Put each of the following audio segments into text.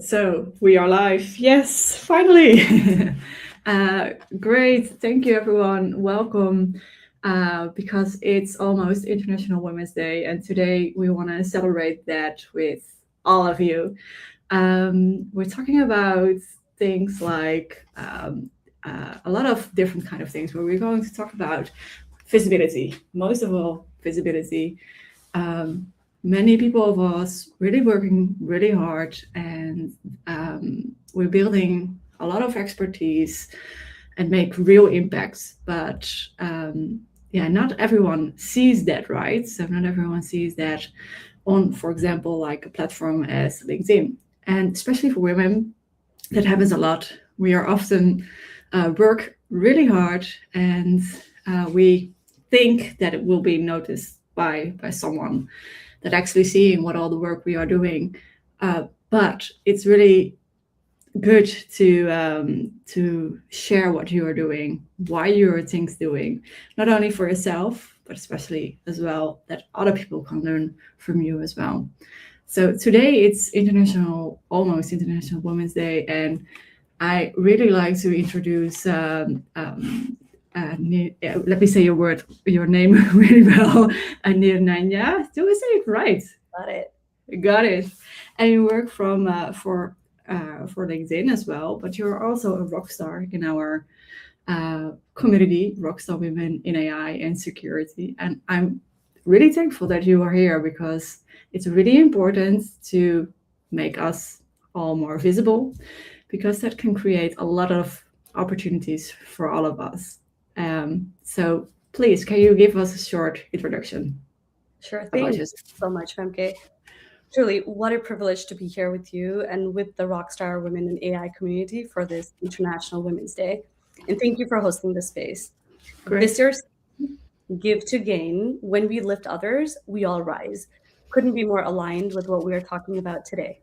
So we are live. Yes, finally. Great. Thank you, everyone. Welcome. Because it's almost International Women's Day, and today we want to celebrate that with all of you. We're talking about things like a lot of different kind of things, but we're going to talk about visibility. Most of all, visibility. um, Many people of us really working really hard, and we're building a lot of expertise and make real impacts. But yeah, not everyone sees that, right? So not everyone sees that on, for example, like a platform as LinkedIn. And especially for women, that happens a lot. We are often work really hard, and we think that it will be noticed by someone that actually seeing what all the work we are doing. But it's really good to share what you are doing, why you are things doing, not only for yourself, but especially as well that other people can learn from you as well. So today it's almost International Women's Day, and I really like to introduce. Let me say your name really well. Nirnanya. Do I say it right? Got it. Got it. And you work for LinkedIn as well, but you're also a rock star in our community, Rockstar Women in AI and Security. And I'm really thankful that you are here because it's really important to make us all more visible because that can create a lot of opportunities for all of us. So please, can you give us a short introduction Sure about thing. yourself? So much, Femke. Truly, what a privilege to be here with you and with the Rockstar Women in AI community for this International Women's Day. And thank you for hosting this space. Great. This year's Give to Gain, when we lift others, we all rise. Couldn't be more aligned with what we are talking about today.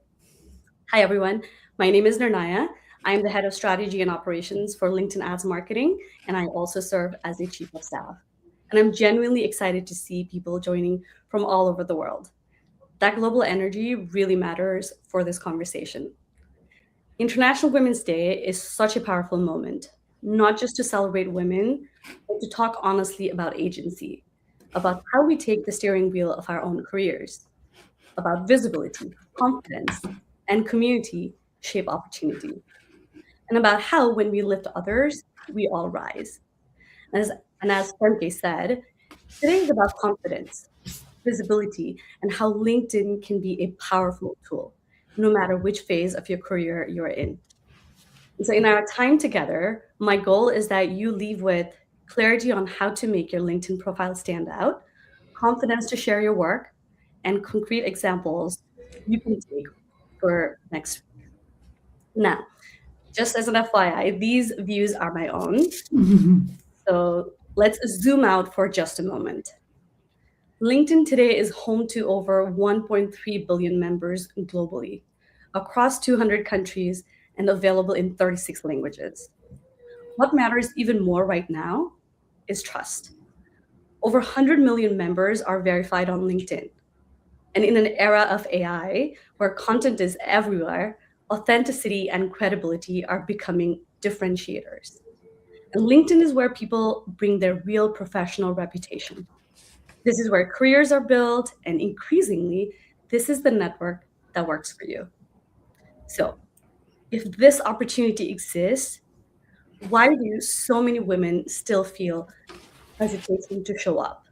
Hi, everyone. My name is Nirnaya. I am the head of strategy and operations for LinkedIn Ads Marketing, and I also serve as a chief of staff. And I'm genuinely excited to see people joining from all over the world. That global energy really matters for this conversation. International Women's Day is such a powerful moment, not just to celebrate women, but to talk honestly about agency, about how we take the steering wheel of our own careers, about visibility, confidence, and community shape opportunity, and about how when we lift others, we all rise. As, and as Femke said, today is about confidence, visibility, and how LinkedIn can be a powerful tool, no matter which phase of your career you're in. And so, in our time together, my goal is that you leave with clarity on how to make your LinkedIn profile stand out, confidence to share your work, and concrete examples you can take for next week. Now, just as an FYI, these views are my own. So let's zoom out for just a moment. LinkedIn today is home to over 1.3 billion members globally, across 200 countries, and available in 36 languages. What matters even more right now is trust. Over 100 million members are verified on LinkedIn. And in an era of AI, where content is everywhere, authenticity and credibility are becoming differentiators. And LinkedIn is where people bring their real professional reputation. This is where careers are built, and increasingly, this is the network that works for you. So, if this opportunity exists, why do so many women still feel hesitation to show up?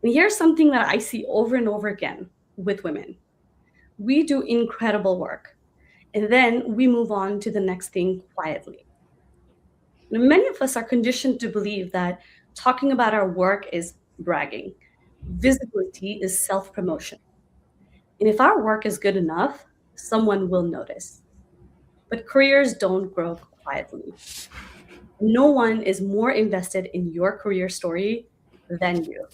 And here's something that I see over and over again with women. We do incredible work, and then we move on to the next thing quietly. Now, many of us are conditioned to believe that talking about our work is bragging, visibility is self promotion. And if our work is good enough, someone will notice. But careers don't grow quietly. No one is more invested in your career story than you.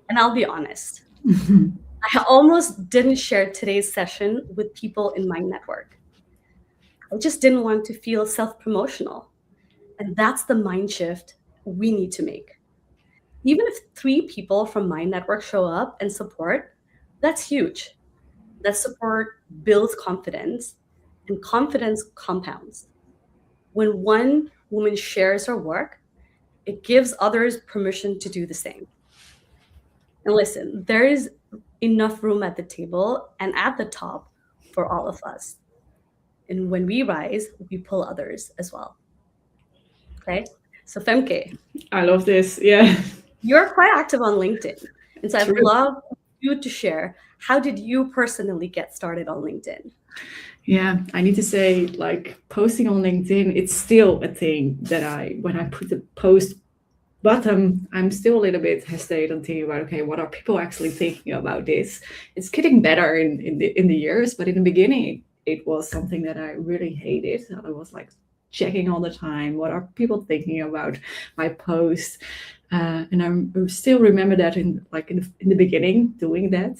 And I'll be honest, I almost didn't share today's session with people in my network. I just didn't want to feel self promotional. And that's the mind shift we need to make. Even if 3 people from my network show up and support, that's huge. That support builds confidence, and confidence compounds. When one woman shares her work, it gives others permission to do the same. And listen, there is enough room at the table and at the top for all of us. And when we rise, we pull others as well. Okay. So Femke, I love this. Yeah. you're quite active on LinkedIn. And so I'd True. love you to share, how did you personally get started on LinkedIn? Yeah, I need to say, like, posting on LinkedIn, it's still a thing that when I put the post bottom, I'm still a little bit hesitant thinking about, okay, what are people actually thinking about this? It's getting better in the years, but in the beginning, it was something that I really hated. I was like checking all the time, what are people thinking about my post? And I still remember that in the beginning, doing that,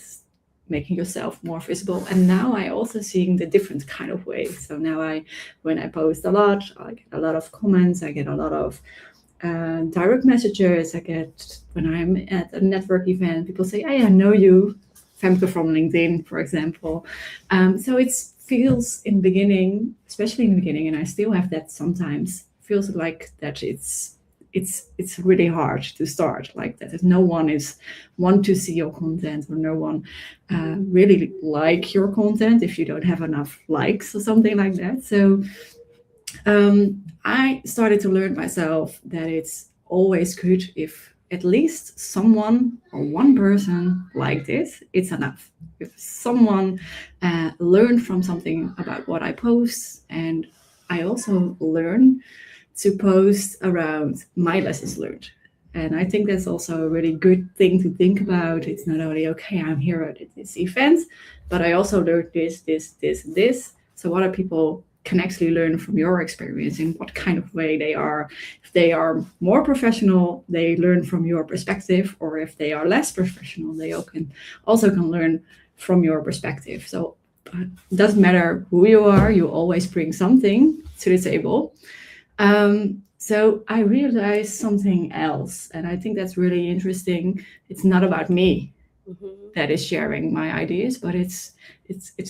making yourself more visible. And now I also seeing the different kind of ways. So now when I post a lot, I get a lot of comments, I get a lot of direct messages. I get, when I'm at a network event, people say, "Hey, I know you, Femke from LinkedIn," for example. So it feels in the beginning, especially in the beginning, and I still have that sometimes, feels like that it's really hard to start like that. If no one is want to see your content, or no one really like your content, if you don't have enough likes or something like that. So I started to learn myself that it's always good if at least someone or one person liked it, it's enough. If someone learned from something about what I post, and I also learn to post around my lessons learned. And I think that's also a really good thing to think about. It's not only, okay, I'm here at this event, but I also learned this, this, this, this. So what are people can actually learn from your experience, in what kind of way they are. If they are more professional, they learn from your perspective, or if they are less professional, they also can learn from your perspective. So it doesn't matter who you are, you always bring something to the table. So I realized something else, and I think that's really interesting. It's not about me that is sharing my ideas, but it's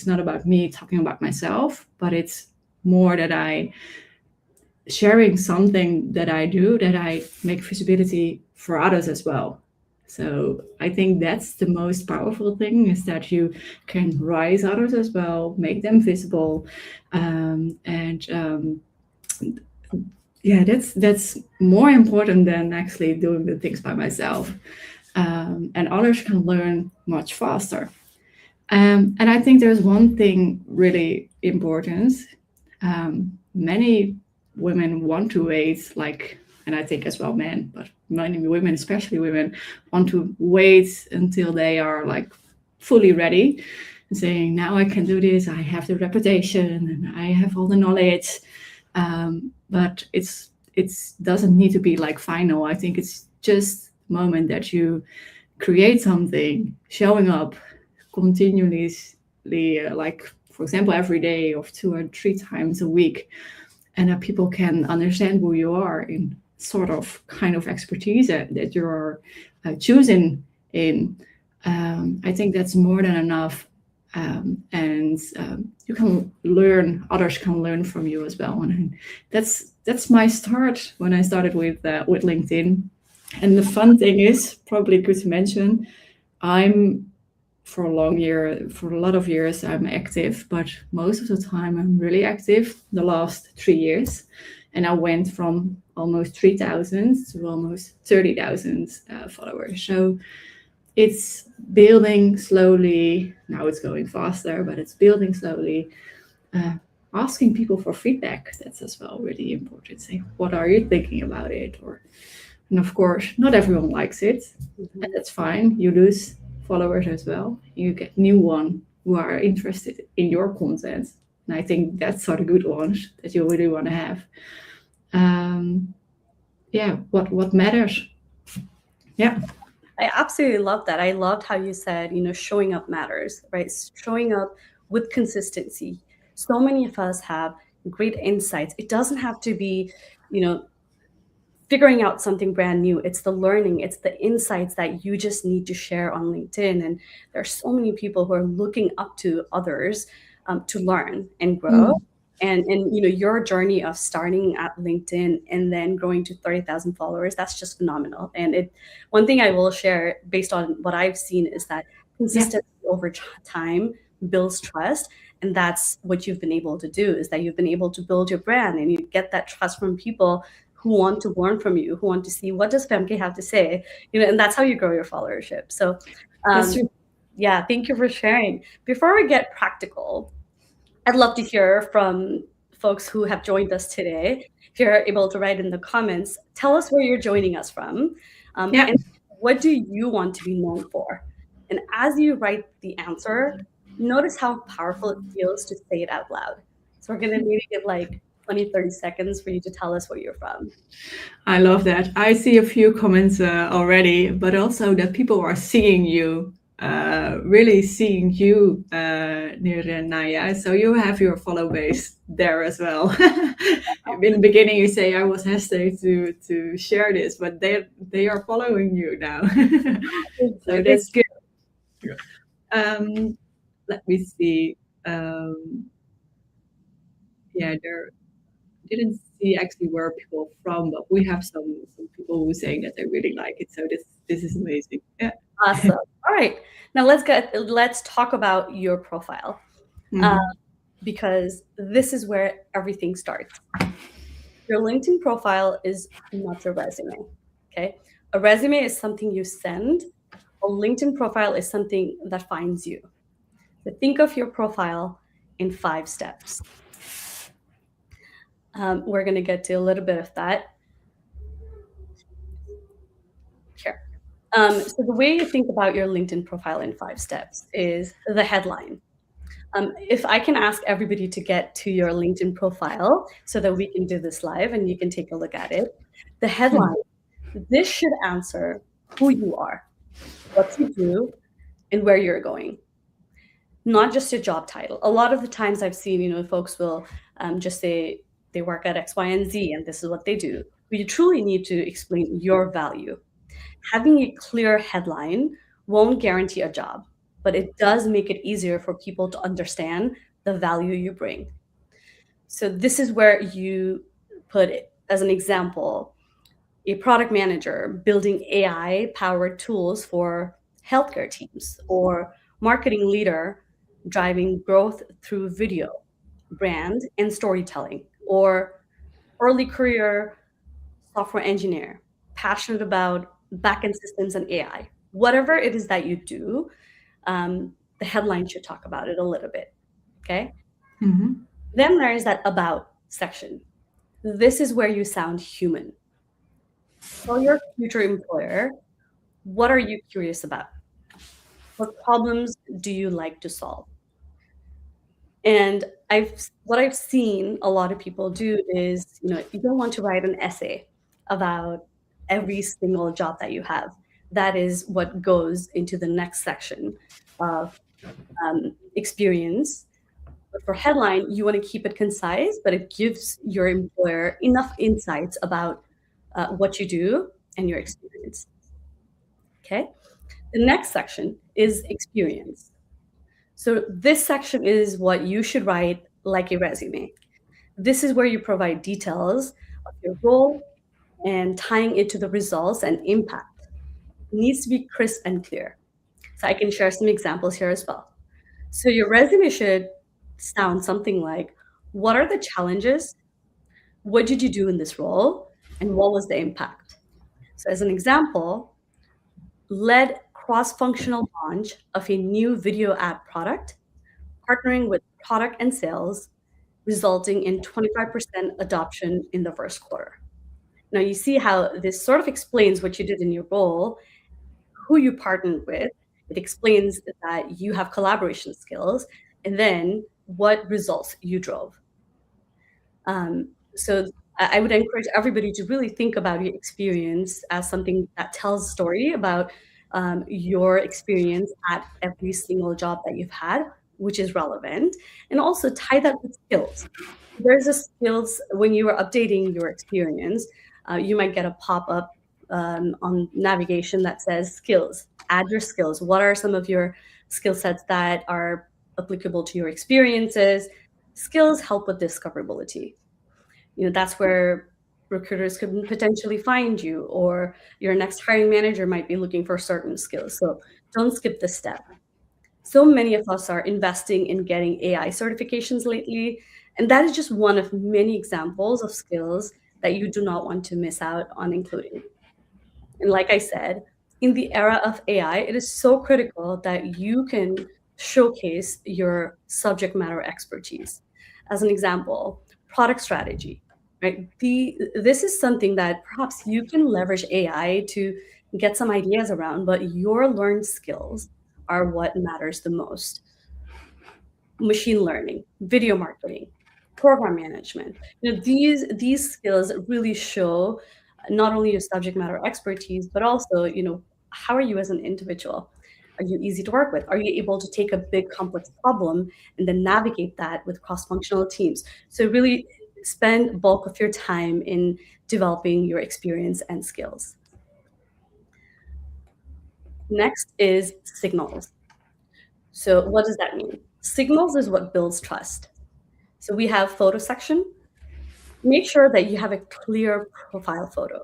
not about me talking about myself, but it's more that I sharing something that I do, that I make visibility for others as well. So I think that's the most powerful thing, is that you can rise others as well, make them visible, and yeah, that's more important than actually doing the things by myself. And others can learn much faster. And I think there's one thing really important. Many women want to wait, like, and I think as well men, but many women, especially women, want to wait until they are like fully ready, and saying, now I can do this, I have the reputation and I have all the knowledge. But it doesn't need to be like final. I think it's just the moment that you create something, showing up continuously, like, for example, every day or 2 or 3 times a week, and that people can understand who you are in sort of kind of expertise that you're choosing in. I think that's more than enough. And you can learn, others can learn from you as well. And that's my start when I started with LinkedIn. And the fun thing is, probably good to mention, I'm for a lot of years, I'm active, but most of the time I'm really active the last 3 years. And I went from almost 3,000 to almost 30,000 followers. So it's building slowly. Now it's going faster, but it's building slowly. Asking people for feedback, that's as well really important. Say, what are you thinking about it? And of course, not everyone likes it, and that's fine. You lose followers as well. You get new one who are interested in your content, and I think that's are the good ones that you really want to have. Yeah, what matters? Yeah, I absolutely love that. I loved how you said, showing up matters, right? Showing up with consistency. So many of us have great insights. It doesn't have to be, figuring out something brand new. It's the learning, it's the insights that you just need to share on LinkedIn. And there are so many people who are looking up to others to learn and grow. Mm. And your journey of starting at LinkedIn and then growing to 30,000 followers, that's just phenomenal. And one thing I will share based on what I've seen is that consistency over time builds trust. And that's what you've been able to do, is that you've been able to build your brand and you get that trust from people who want to learn from you, who want to see what does Femke have to say, and that's how you grow your followership. So yeah, thank you for sharing. Before we get practical, I'd love to hear from folks who have joined us today. If you're able to write in the comments, tell us where you're joining us from, and what do you want to be known for? And as you write the answer, notice how powerful it feels to say it out loud. So we're going to maybe give like 20, 30 seconds for you to tell us where you're from. I love that. I see a few comments already, but also that people are seeing you, really seeing you, Naya. So you have your follow base there as well. In the beginning, you say I was hesitant to share this, but they are following you now. So that's good. Let me see. Yeah, there didn't see actually where people are from, but we have some people who saying that they really like it. So this is amazing. Yeah. Awesome. All right. Now let's talk about your profile, because this is where everything starts. Your LinkedIn profile is not your resume. Okay. A resume is something you send. A LinkedIn profile is something that finds you. So think of your profile in 5 steps. We're going to get to a little bit of that. Here. So the way you think about your LinkedIn profile in 5 steps is the headline. If I can ask everybody to get to your LinkedIn profile so that we can do this live and you can take a look at it. The headline, this should answer who you are, what you do, and where you're going. Not just a job title. A lot of the times I've seen, folks will just say they work at X, Y, and Z, and this is what they do. But you truly need to explain your value. Having a clear headline won't guarantee a job, but it does make it easier for people to understand the value you bring. So this is where you put it as an example, a product manager building AI-powered tools for healthcare teams, or marketing leader driving growth through video, brand, and storytelling, or early career software engineer, passionate about backend systems and AI. Whatever it is that you do, the headline should talk about it a little bit, okay? Then there is that about section. This is where you sound human. For your future employer, what are you curious about? What problems do you like to solve? And what I've seen a lot of people do is, you don't want to write an essay about every single job that you have. That is what goes into the next section of experience. But for headline, you want to keep it concise, but it gives your employer enough insights about what you do and your experience. Okay. The next section is experience. So this section is what you should write like a resume. This is where you provide details of your role and tying it to the results and impact. It needs to be crisp and clear. So I can share some examples here as well. So your resume should sound something like, what are the challenges? What did you do in this role? And what was the impact? So as an example, led cross-functional launch of a new video ad product, partnering with product and sales, resulting in 25% adoption in the first quarter. Now you see how this sort of explains what you did in your role, who you partnered with. It explains that you have collaboration skills, and then what results you drove. So I would encourage everybody to really think about your experience as something that tells a story about your experience at every single job that you've had, which is relevant, and also tie that with skills. There's a skills when you are updating your experience. You might get a pop-up on navigation that says skills. Add your skills. What are some of your skill sets that are applicable to your experiences? Skills help with discoverability. That's where recruiters could potentially find you, or your next hiring manager might be looking for certain skills. So don't skip this step. So many of us are investing in getting AI certifications lately, and that is just one of many examples of skills that you do not want to miss out on including. And like I said, in the era of AI, it is so critical that you can showcase your subject matter expertise. As an example, product strategy, right? This is something that perhaps you can leverage AI to get some ideas around, but your learned skills are what matters the most. Machine learning, video marketing, program management. These skills really show not only your subject matter expertise, but also, how are you as an individual? Are you easy to work with? Are you able to take a big complex problem and then navigate that with cross-functional teams? So really spend bulk of your time in developing your experience and skills. Next is signals. So what does that mean? Signals is what builds trust. So we have photo section. Make sure that you have a clear profile photo.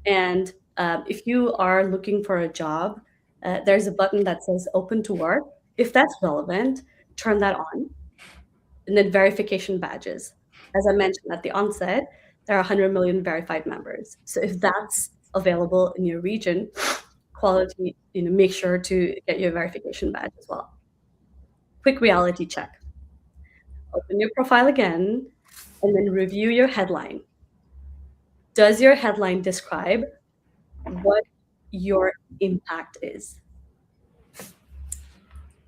And if you are looking for a job, there's a button that says open to work. If that's relevant, turn that on. And then verification badges. As I mentioned at the onset, there are 100 million verified members. So if that's available in your region, quality, make sure to get your verification badge as well. Quick reality check. Open your profile again, and then review your headline. Does your headline describe what your impact is?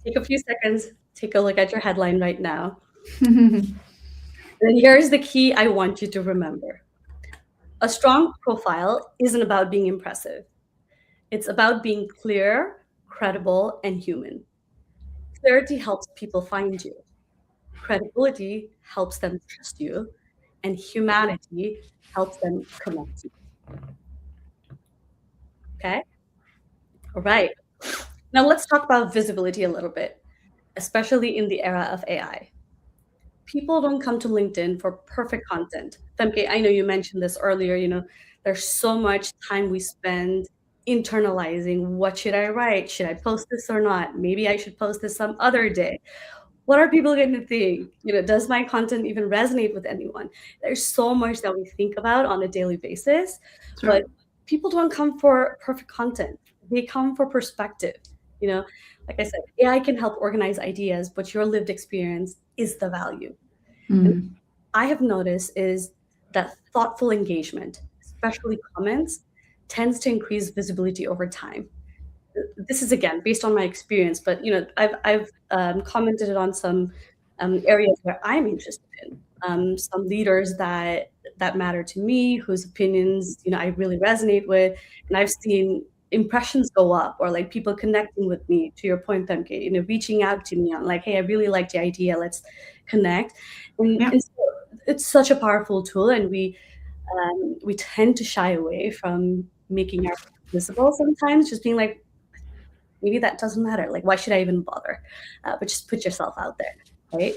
Take a few seconds, take a look at your headline right now. And here's the key I want you to remember. A strong profile isn't about being impressive. It's about being clear, credible, and human. Clarity helps people find you. Credibility helps them trust you. And humanity helps them connect to you. Okay? All right. Now let's talk about visibility a little bit, especially in the era of AI. People don't come to LinkedIn for perfect content. Femke, I know you mentioned this earlier, there's so much time we spend internalizing what should I write? Should I post this or not? Maybe I should post this some other day. What are people going to think? Does my content even resonate with anyone? There's so much that we think about on a daily basis, Sure. but people don't come for perfect content. They come for perspective. Like I said, AI can help organize ideas, but your lived experience is the value. And I have noticed is that thoughtful engagement, especially comments, tends to increase visibility over time. This is again based on my experience, but I've commented on some areas where I'm interested in, some leaders that matter to me, whose opinions I really resonate with, and I've seen impressions go up, or like people connecting with me. To your point, Femke, reaching out to me on like, hey, I really like the idea, let's connect. And so it's such a powerful tool, and we tend to shy away from making our visible sometimes, just being like, maybe that doesn't matter. Like, why should I even bother? But just put yourself out there, right?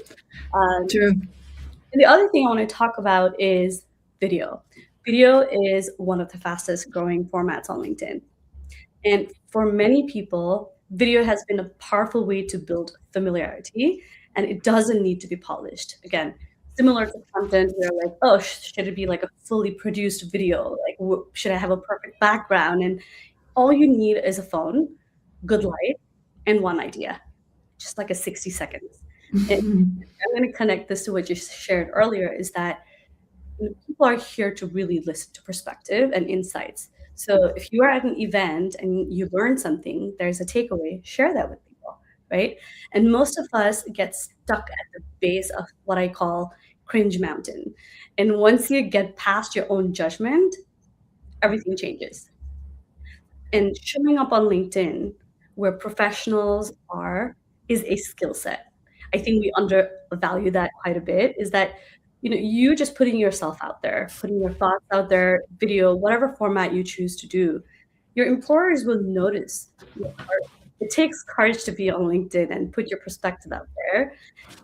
True. And the other thing I want to talk about is video. Video is one of the fastest growing formats on LinkedIn. And for many people, video has been a powerful way to build familiarity, and it doesn't need to be polished. Again, similar to content where like, oh, should it be like a fully produced video? Like, should I have a perfect background? And all you need is a phone, good light, and one idea, just like a 60 seconds. And I'm going to connect this to what you shared earlier, is that people are here to really listen to perspective and insights. So if you are at an event and you learn something, there's a takeaway, share that with people, right? And most of us get stuck at the base of what I call cringe mountain. And once you get past your own judgment, everything changes. And showing up on LinkedIn where professionals are is a skill set. I think we undervalue that quite a bit, is that you just putting yourself out there, putting your thoughts out there, video, whatever format you choose to do, your employers will notice your heart. It takes courage to be on LinkedIn and put your perspective out there,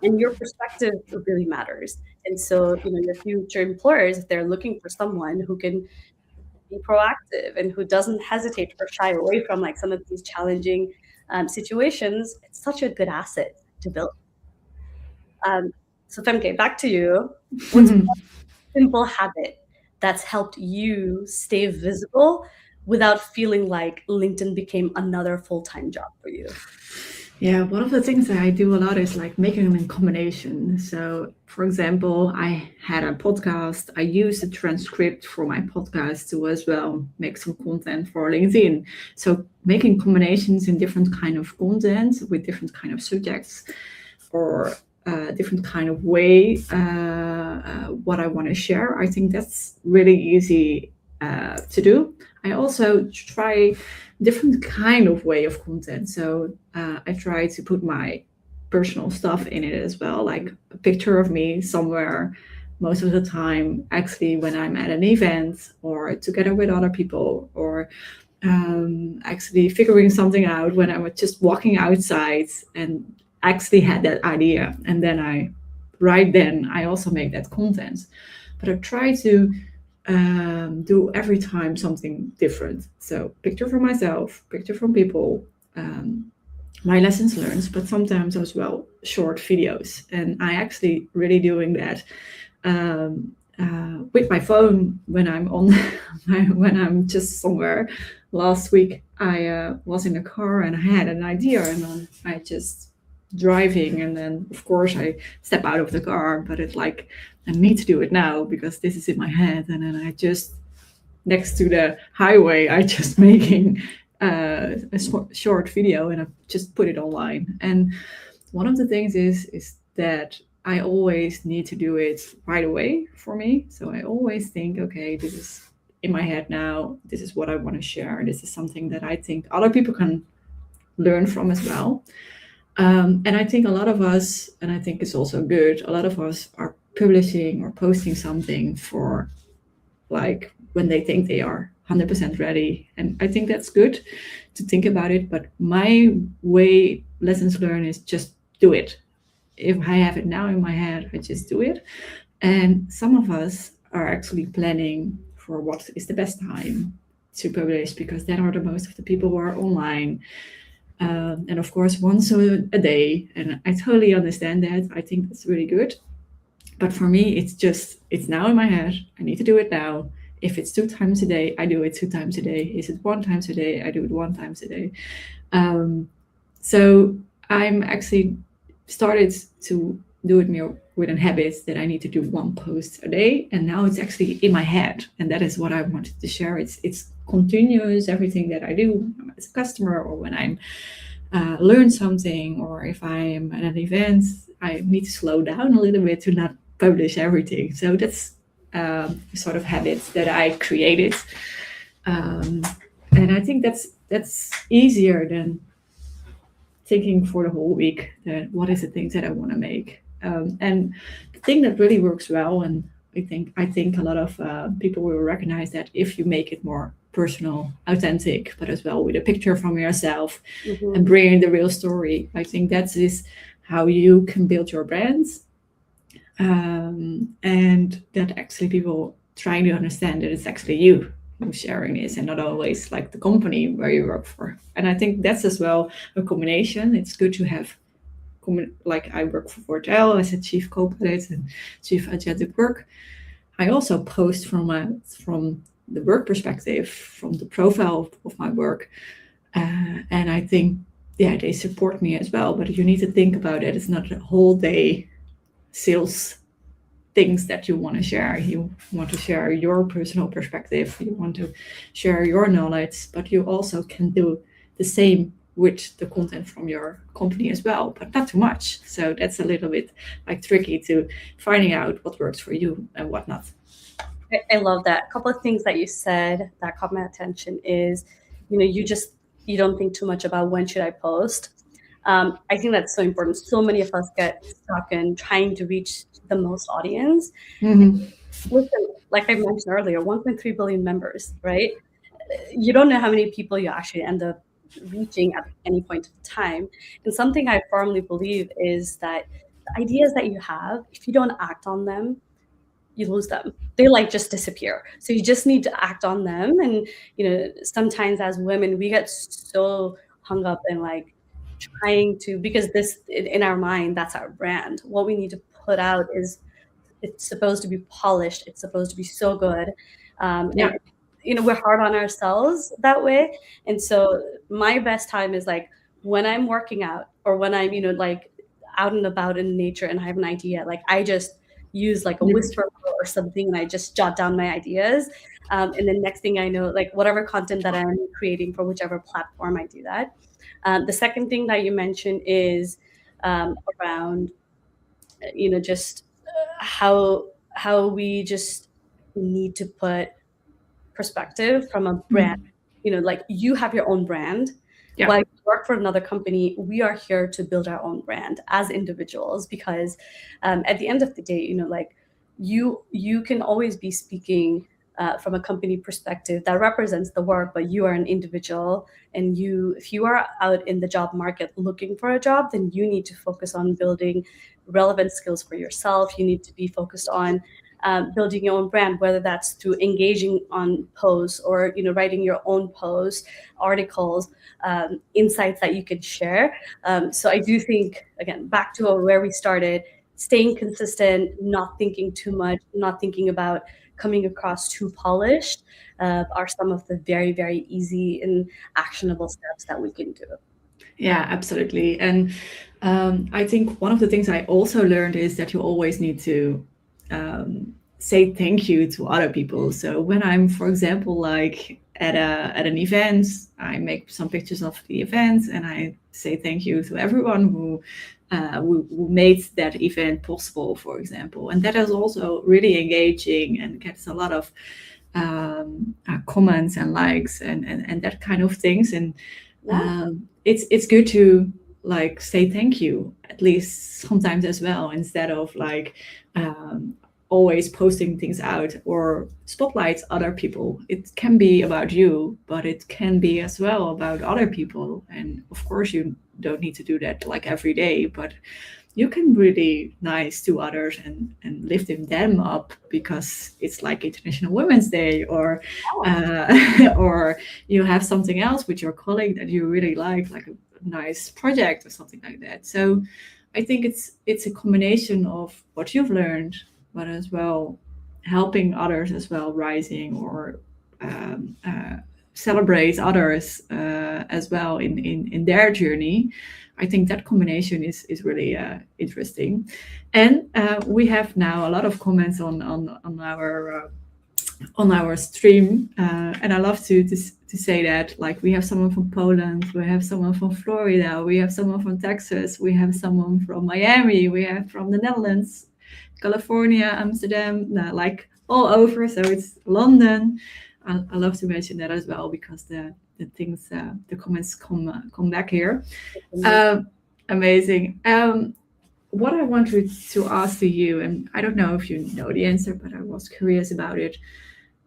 and your perspective really matters. And so, your future employers, if they're looking for someone who can be proactive and who doesn't hesitate or shy away from like some of these challenging situations, it's such a good asset to build. So Femke, back to you. What's one simple habit that's helped you stay visible without feeling like LinkedIn became another full-time job for you? Yeah, one of the things that I do a lot is like making them in combination. So, for example, I had a podcast. I used a transcript for my podcast to as well make some content for LinkedIn. So, making combinations in different kind of content with different kind of subjects or different kind of way what I want to share. I think that's really easy to do. I also try different kind of way of content. So I try to put my personal stuff in it as well, like a picture of me somewhere most of the time, actually when I'm at an event or together with other people, or actually figuring something out when I was just walking outside and actually had that idea. And then I also make that content. But I try to do every time something different. So picture from myself, picture from people, my lessons learned, but sometimes as well short videos. And I actually really doing that with my phone when I'm on when I'm just somewhere. Last week I was in a car and I had an idea, and then I just driving, and then of course I step out of the car, but it's like I need to do it now because this is in my head. And then I just next to the highway I just making a short video, and I just put it online. And one of the things is that I always need to do it right away for me. So I always think, okay, this is in my head now, this is what I want to share, this is something that I think other people can learn from as well. And I think a lot of us, and I think it's also good, a lot of us are publishing or posting something for like when they think they are 100% ready. And I think that's good to think about it. But my way, lessons learned, is just do it. If I have it now in my head, I just do it. And some of us are actually planning for what is the best time to publish, because then are the most of the people who are online. And of course, once a day. And I totally understand that. I think that's really good. But for me, it's now in my head. I need to do it now. If it's 2 times a day, I do it 2 times a day. Is it 1 times a day? I do it 1 times a day. So I'm actually started to do it more with a habit that I need to do 1 post a day. And now it's actually in my head. And that is what I wanted to share. It's continuous, everything that I do as a customer, or when I'm learn something, or if I am at an event, I need to slow down a little bit to not publish everything. So that's sort of habits that I created. And I think that's easier than thinking for the whole week that what is the things that I want to make. And the thing that really works well, and I think a lot of people will recognize that if you make it more personal, authentic, but as well with a picture from yourself and bringing the real story, I think that is how you can build your brands. And that actually people trying to understand that it's actually you who's sharing this, and not always like the company where you work for. And I think that's as well a combination. It's good to have like I work for Fortel as a chief co-pilot and chief agentic work. I also post from the work perspective, from the profile of my work, and I think they support me as well. But you need to think about it. It's not a whole day sales things that you want to share. You want to share your personal perspective. You want to share your knowledge, but you also can do the same with the content from your company as well, but not too much. So that's a little bit like tricky to finding out what works for you and what not. I love that. A couple of things that you said that caught my attention is, you don't think too much about when should I post. I think that's so important. So many of us get stuck in trying to reach the most audience. Mm-hmm. Listen, like I mentioned earlier, 1.3 billion members, right? You don't know how many people you actually end up reaching at any point of time. And something I firmly believe is that the ideas that you have, if you don't act on them, you lose them. They like just disappear. So you just need to act on them. And sometimes as women, we get so hung up in like trying to, because this in our mind, that's our brand. What we need to put out is, it's supposed to be polished. It's supposed to be so good. And Yeah. we're hard on ourselves that way. And so my best time is like when I'm working out, or when I'm, like out and about in nature and I have an idea, like I just use like a whisper or something and I just jot down my ideas. And then next thing I know, like whatever content that I'm creating for whichever platform, I do that. The second thing that you mentioned is around just how we just need to put perspective from a brand. Like you have your own brand. Yeah. While you work for another company, we are here to build our own brand as individuals, because at the end of the day, like you can always be speaking from a company perspective that represents the work, but you are an individual. And if you are out in the job market looking for a job, then you need to focus on building relevant skills for yourself. You need to be focused on building your own brand, whether that's through engaging on posts, or writing your own posts, articles, insights that you can share. So I do think, again, back to where we started, staying consistent, not thinking too much, not thinking about coming across too polished, are some of the very, very easy and actionable steps that we can do. Yeah, absolutely. And I think one of the things I also learned is that you always need to say thank you to other people. So when I'm, for example, like at an event, I make some pictures of the event and I say thank you to everyone who made that event possible, for example. And that is also really engaging and gets a lot of comments and likes and that kind of things. And it's good to like say thank you at least sometimes as well, instead of like always posting things out or spotlight other people. It can be about you, but it can be as well about other people. And of course you don't need to do that like every day, but you can really nice to others and lifting them up because it's like International Women's Day, or or you have something else with your colleague that you really like a nice project or something like that. So I think it's a combination of what you've learned, but as well helping others as well, rising or celebrate others as well in their journey. I think that combination is really interesting. And we have now a lot of comments on our stream, and I love to say that, like, we have someone from Poland, we have someone from Florida, we have someone from Texas, we have someone from Miami, we have from the Netherlands, California, Amsterdam, like all over. So it's London. I love to mention that as well, because the things, the comments come back here. Amazing. What I wanted to ask to you, and I don't know if you know the answer, but I was curious about it.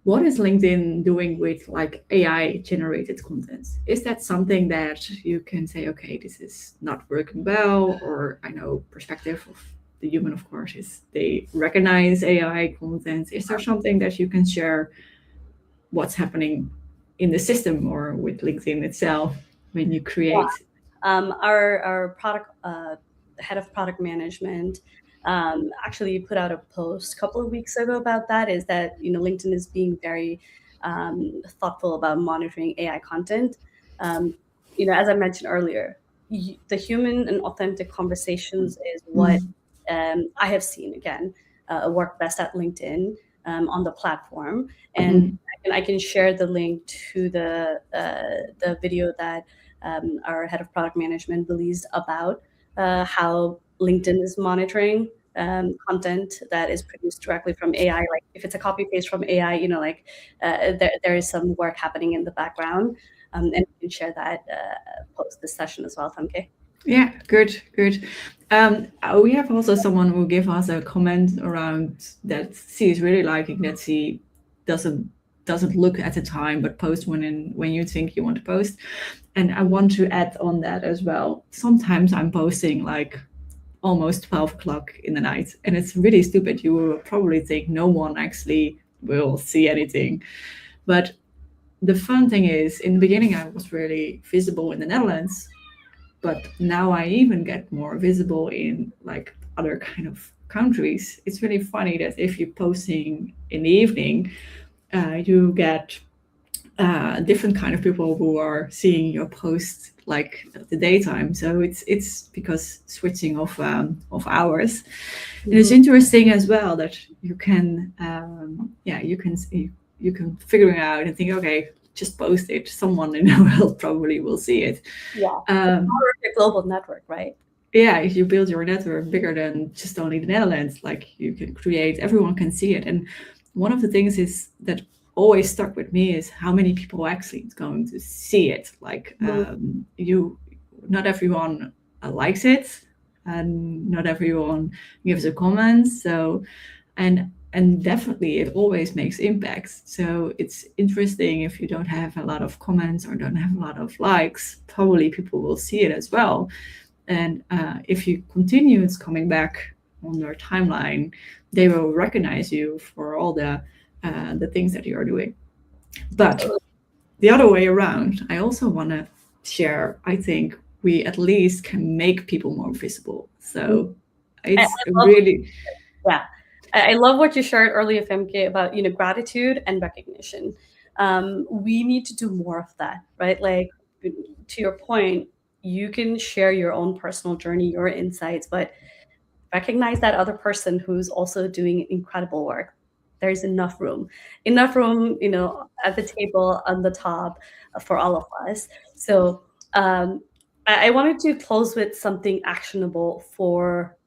What is LinkedIn doing with like AI generated content? Is that something that you can say, okay, this is not working well? Or I know perspective of the human, of course, is they recognize AI content. Is there something that you can share what's happening in the system or with LinkedIn itself when you create? Our product head of product management actually put out a post a couple of weeks ago about that. Is that LinkedIn is being very thoughtful about monitoring AI content. As I mentioned earlier, the human and authentic conversations is what I have seen again work best at LinkedIn on the platform. And I can share the link to the video that our head of product management released about how LinkedIn is monitoring content that is produced directly from AI. Like if it's a copy paste from AI, there is some work happening in the background. And you can share that post this session as well, Famke. Yeah, good, good. We have also someone who gave us a comment around that she is really liking that she doesn't doesn't look at the time but post when you think you want to post. And I want to add on that as well. Sometimes I'm posting like almost 12 o'clock in the night, and it's really stupid. You will probably think no one actually will see anything. But the fun thing is, in the beginning, I was really visible in the Netherlands, but now I even get more visible in like other kind of countries. It's really funny that if you're posting in the evening, you get different kind of people who are seeing your post like at the daytime. So it's because switching of hours. It is Mhm. interesting as well that you can yeah you can figure it out and think, okay, just post it. Someone in the world probably will see it. Yeah, the Um, power of the global network, right? yeah, if you build your network bigger than just only the Netherlands, like you can create, everyone can see it. And one of the things is that always stuck with me is how many people actually is going to see it. Like Mhm. not everyone likes it, and not everyone gives a comment. So, and definitely it always makes impacts. So it's interesting if you don't have a lot of comments or don't have a lot of likes, probably people will see it as well. And if you continue it's coming back on their timeline, they will recognize you for all the things that you are doing. But Totally. the other way around, I also want to share, I think we at least can make people more visible. Mhm. So I it's love, really, yeah, I love what you shared earlier, Femke, about gratitude and recognition. We need to do more of that, right? Like to your point, you can share your own personal journey, your insights, but recognize that other person who's also doing incredible work. There's enough room, at the table on the top for all of us. So I wanted to close with something actionable for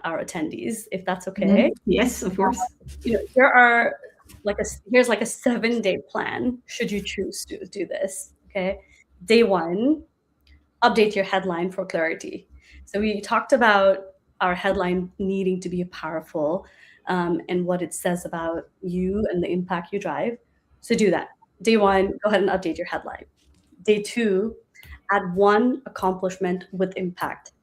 our attendees, if that's okay. mhm, yes, of course. Here are here's like a 7-day plan should you choose to do this. Okay, day one, update your headline for clarity. So we talked about our headline needing to be powerful, and what it says about you and the impact you drive. So do that. Day one, go ahead and update your headline. Day two, add one accomplishment with impact.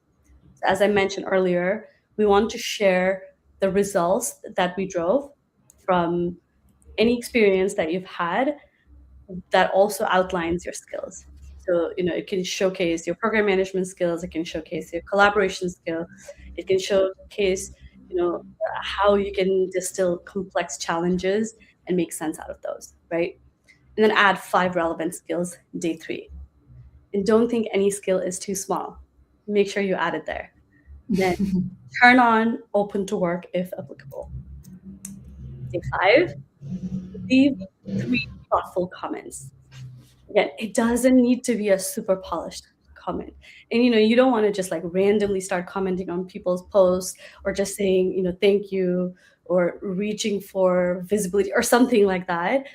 So as I mentioned earlier, we want to share the results that we drove from any experience that you've had that also outlines your skills. So, it can showcase your program management skills, it can showcase your collaboration skill, it can showcase, how you can distill complex challenges and make sense out of those, right? And then add 5 relevant skills day 3. And don't think any skill is too small. Make sure you add it there. Then turn on open to work if applicable. Day 5, leave 3 thoughtful comments. Again, it doesn't need to be a super polished comment. And you don't want to just like randomly start commenting on people's posts or just saying, thank you or reaching for visibility or something like that.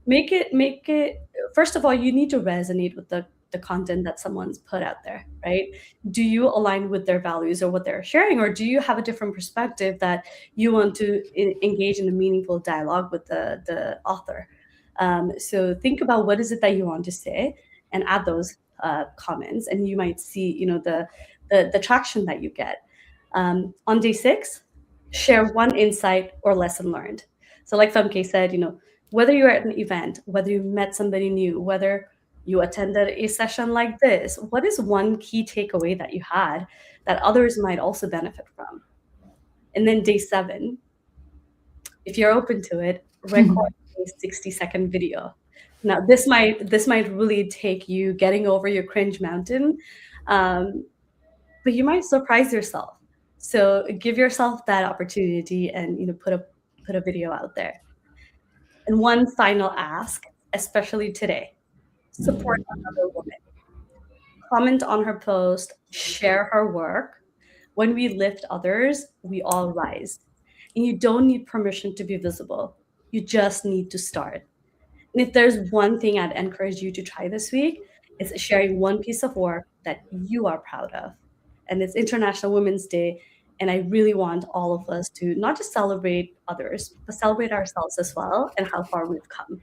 Make it first of all, you need to resonate with the content that someone's put out there, right? Do you align with their values or what they're sharing, or do you have a different perspective that you want to engage in a meaningful dialogue with the author? So think about what is it that you want to say and add those comments, and you might see, the traction that you get. On day 6, share one insight or lesson learned. So, like Femke said, whether you're at an event, whether you met somebody new, whether you attended a session like this, what is one key takeaway that you had that others might also benefit from? And then day 7, if you're open to it, record a 60-second video. Now, this might really take you getting over your cringe mountain, um, but you might surprise yourself. So give yourself that opportunity and put a video out there. And one final ask, especially today, support another woman. Comment on her post, share her work. When we lift others, we all rise. And you don't need permission to be visible. You just need to start. And if there's one thing I'd encourage you to try this week, it's sharing one piece of work that you are proud of. and it's International Women's Day. And I really want all of us to not just celebrate others, but celebrate ourselves as well and how far we've come.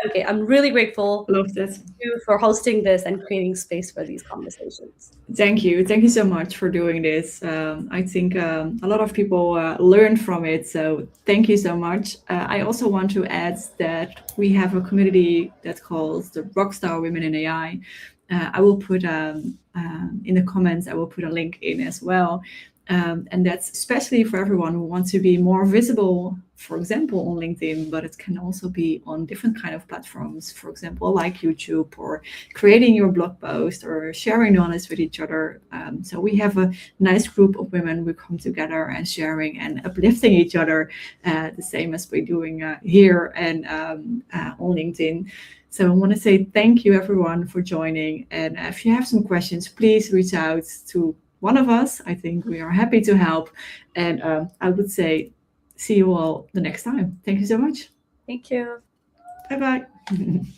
Okay, I'm really grateful Love that. to you for hosting this and creating space for these conversations. Thank you. Thank you so much for doing this. I think a lot of people learn from it. So thank you so much. I also want to add that we have a community that calls the Rockstar Women in AI. I will put in the comments, I will put a link in as well. And that's especially for everyone who wants to be more visible, for example, on LinkedIn, but it can also be on different kind of platforms, for example, like YouTube, or creating your blog post or sharing knowledge with each other. So we have a nice group of women who come together and sharing and uplifting each other, the same as we're doing here and on LinkedIn. So I want to say thank you everyone for joining. And if you have some questions, please reach out to one of us. I think we are happy to help. And I would say see you all the next time. Thank you so much. Thank you. Bye-bye.